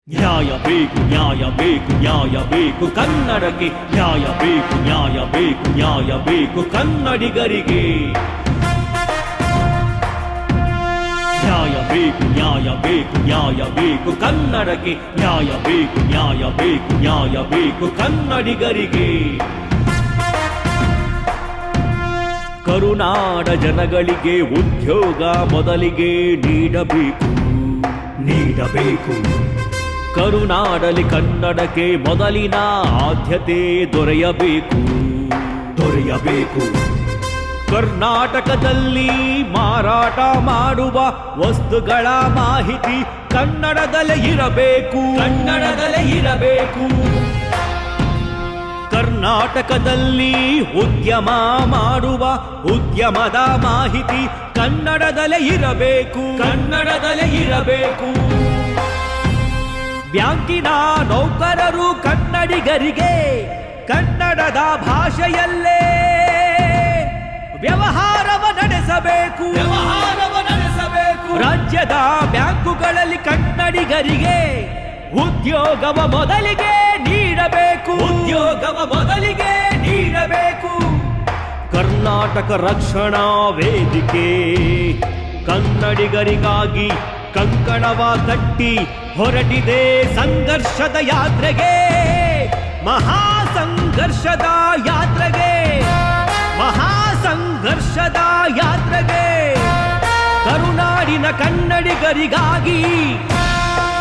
ನ್ಯಾಯ ಬೇಕು ನ್ಯಾಯ ಬೇಕು ನ್ಯಾಯ ಬೇಕು ಕನ್ನಡಕ್ಕೆ ನ್ಯಾಯ ಬೇಕು ನ್ಯಾಯ ಬೇಕು ನ್ಯಾಯ ಬೇಕು ಕನ್ನಡಿಗರಿಗೆ ನ್ಯಾಯ ಬೇಕು ನ್ಯಾಯ ಬೇಕು ನ್ಯಾಯ ಬೇಕು ಕನ್ನಡಕ್ಕೆ ನ್ಯಾಯ ಬೇಕು ನ್ಯಾಯ ಬೇಕು ನ್ಯಾಯ ಬೇಕು ಕನ್ನಡಿಗರಿಗೆ ಕರುನಾಡ ಜನಗಳಿಗೆ ಉದ್ಯೋಗ ಮೊದಲಿಗೆ ನೀಡಬೇಕು ಕರುನಾಡಲಿ ಕನ್ನಡಕ್ಕೆ ಮೊದಲಿನ ಆದ್ಯತೆ ದೊರೆಯಬೇಕು ಕರ್ನಾಟಕದಲ್ಲಿ ಮಾರಾಟ ಮಾಡುವ ವಸ್ತುಗಳ ಮಾಹಿತಿ ಕನ್ನಡದಲ್ಲೇ ಇರಬೇಕು ಕರ್ನಾಟಕದಲ್ಲಿ ಉದ್ಯಮ ಮಾಡುವ ಉದ್ಯಮದ ಮಾಹಿತಿ ಕನ್ನಡದಲ್ಲೇ ಇರಬೇಕು ಬ್ಯಾಂಕಿನ ನೌಕರರು ಕನ್ನಡಿಗರಿಗೆ ಕನ್ನಡದ ಭಾಷೆಯಲ್ಲೇ ವ್ಯವಹಾರವ ನಡೆಸಬೇಕು ರಾಜ್ಯದ ಬ್ಯಾಂಕುಗಳಲ್ಲಿ ಕನ್ನಡಿಗರಿಗೆ ಉದ್ಯೋಗವ ಮೊದಲಿಗೆ ನೀಡಬೇಕು ಕರ್ನಾಟಕ ರಕ್ಷಣಾ ವೇದಿಕೆ ಕನ್ನಡಿಗರಿಗಾಗಿ ಕಂಕಣವ ಕಟ್ಟಿ ಹೊರಟಿದೆ ಸಂಘರ್ಷದ ಯಾತ್ರೆಗೆ ಕರುನಾಡಿನ ಕನ್ನಡಿಗರಿಗಾಗಿ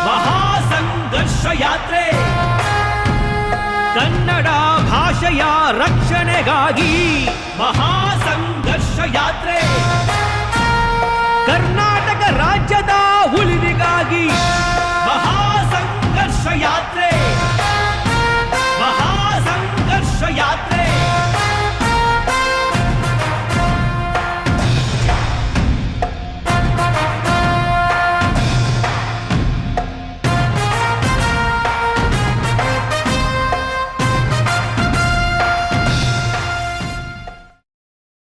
ಮಹಾಸಂಘರ್ಷ ಯಾತ್ರೆ ಕನ್ನಡ ಭಾಷೆಯ ರಕ್ಷಣೆಗಾಗಿ ಮಹಾಸಂಘರ್ಷ ಯಾತ್ರೆ ಕರ್ನಾಟಕ